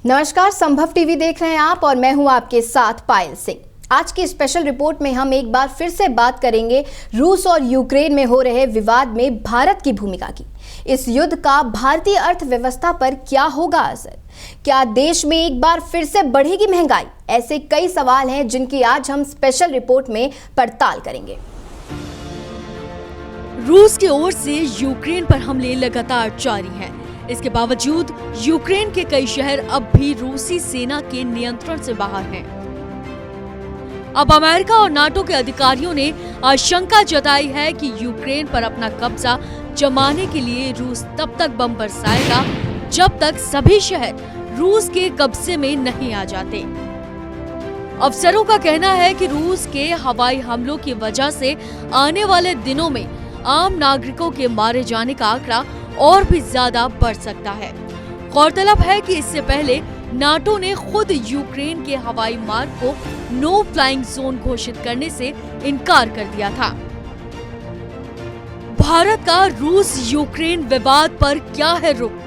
नमस्कार, संभव टीवी देख रहे हैं आप और मैं हूं आपके साथ पायल सिंह। आज की स्पेशल रिपोर्ट में हम एक बार फिर से बात करेंगे रूस और यूक्रेन में हो रहे विवाद में भारत की भूमिका की। इस युद्ध का भारतीय अर्थव्यवस्था पर क्या होगा असर? क्या देश में एक बार फिर से बढ़ेगी महंगाई? ऐसे कई सवाल हैं जिनकी आज हम स्पेशल रिपोर्ट में पड़ताल करेंगे। रूस की ओर से यूक्रेन पर हमले लगातार जारी हैं। इसके बावजूद यूक्रेन के कई शहर अब भी रूसी सेना के नियंत्रण से बाहर हैं। अब अमेरिका और नाटो के अधिकारियों ने आशंका जताई है कि यूक्रेन पर अपना कब्जा जमाने के लिए रूस तब तक बम बरसाएगा जब तक सभी शहर रूस के कब्जे में नहीं आ जाते। अफसरों का कहना है कि रूस के हवाई हमलों की वजह से आने वाले दिनों में आम नागरिकों के मारे जाने का आंकड़ा और भी ज्यादा बढ़ सकता है। गौरतलब है कि इससे पहले नाटो ने खुद यूक्रेन के हवाई मार्ग को नो फ्लाइंग जोन घोषित करने से इनकार कर दिया था। भारत का रूस यूक्रेन विवाद पर क्या है रुख?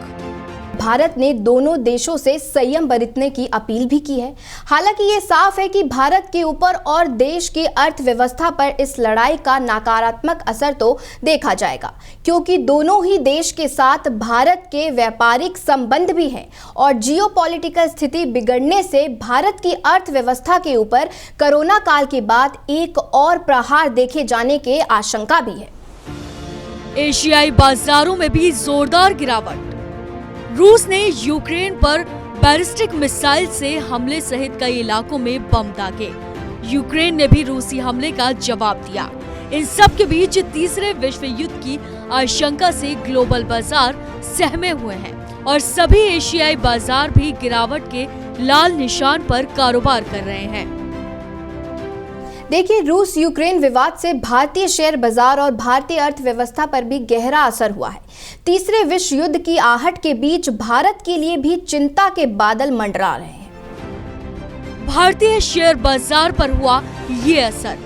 भारत ने दोनों देशों से संयम बरतने की अपील भी की है। हालांकि ये साफ है कि भारत के ऊपर और देश की अर्थव्यवस्था पर इस लड़ाई का नकारात्मक असर तो देखा जाएगा, क्योंकि दोनों ही देश के साथ भारत के व्यापारिक संबंध भी हैं और जियोपॉलिटिकल स्थिति बिगड़ने से भारत की अर्थव्यवस्था के ऊपर कोरोना काल के बाद एक और प्रहार देखे जाने की आशंका भी है। एशियाई बाजारों में भी जोरदार गिरावट। रूस ने यूक्रेन पर बैलिस्टिक मिसाइल से हमले सहित कई इलाकों में बम दागे। यूक्रेन ने भी रूसी हमले का जवाब दिया। इन सब के बीच तीसरे विश्व युद्ध की आशंका से ग्लोबल बाजार सहमे हुए हैं और सभी एशियाई बाजार भी गिरावट के लाल निशान पर कारोबार कर रहे हैं। देखिए, रूस यूक्रेन विवाद से भारतीय शेयर बाजार और भारतीय अर्थव्यवस्था पर भी गहरा असर हुआ है। तीसरे विश्व युद्ध की आहट के बीच भारत के लिए भी चिंता के बादल मंडरा रहे हैं। भारतीय शेयर बाजार पर हुआ ये असर।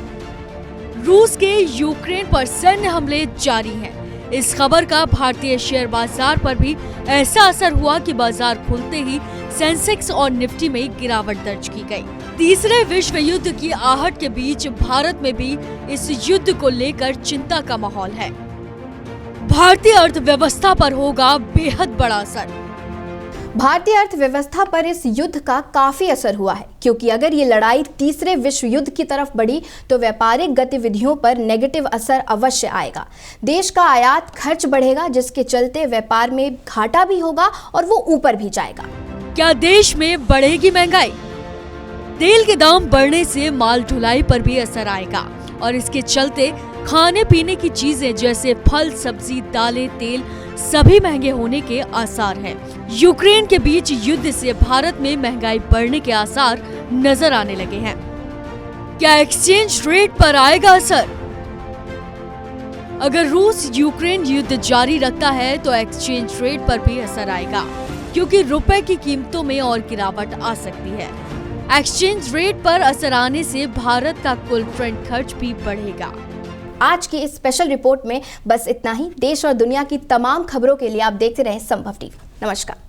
रूस के यूक्रेन पर सैन्य हमले जारी हैं। इस खबर का भारतीय शेयर बाजार पर भी ऐसा असर हुआ कि बाजार खुलते ही सेंसेक्स और निफ्टी में गिरावट दर्ज की गई। तीसरे विश्व युद्ध की आहट के बीच भारत में भी इस युद्ध को लेकर चिंता का माहौल है। भारतीय अर्थव्यवस्था पर होगा बेहद बड़ा असर। भारतीय अर्थव्यवस्था पर इस युद्ध का काफी असर हुआ है, क्योंकि अगर ये लड़ाई तीसरे विश्व युद्ध की तरफ बढ़ी तो व्यापारिक गतिविधियों पर नेगेटिव असर अवश्य आएगा। देश का आयात खर्च बढ़ेगा, जिसके चलते व्यापार में घाटा भी होगा और वो ऊपर भी जाएगा। क्या देश में बढ़ेगी महंगाई? तेल के दाम बढ़ने से माल ढुलाई पर भी असर आएगा और इसके चलते खाने पीने की चीजें जैसे फल, सब्जी, दालें, तेल सभी महंगे होने के आसार हैं। यूक्रेन के बीच युद्ध से भारत में महंगाई बढ़ने के आसार नजर आने लगे हैं। क्या एक्सचेंज रेट पर आएगा असर? अगर रूस यूक्रेन युद्ध जारी रखता है तो एक्सचेंज रेट पर भी असर आएगा, क्योंकि रुपए की कीमतों में और गिरावट आ सकती है। एक्सचेंज रेट पर असर आने से भारत का कुल ट्रेड खर्च भी बढ़ेगा। आज की इस स्पेशल रिपोर्ट में बस इतना ही। देश और दुनिया की तमाम खबरों के लिए आप देखते रहें संभव टीवी। नमस्कार।